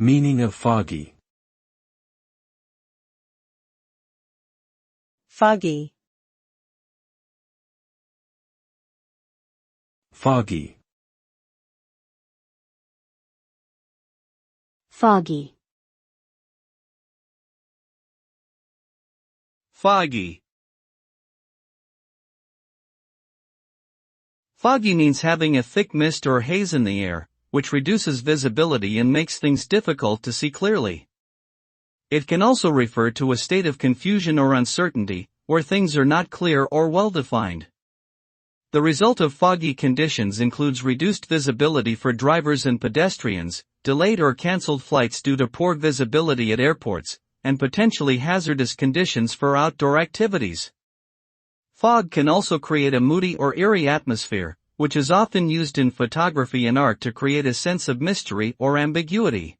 Meaning of foggy. Foggy. Foggy. Foggy. Foggy. Foggy means having a thick mist or haze in the air, which reduces visibility and makes things difficult to see clearly. It can also refer to a state of confusion or uncertainty, where things are not clear or well-defined. The result of foggy conditions includes reduced visibility for drivers and pedestrians, delayed or cancelled flights due to poor visibility at airports, and potentially hazardous conditions for outdoor activities. Fog can also create a moody or eerie atmosphere, which is often used in photography and art to create a sense of mystery or ambiguity.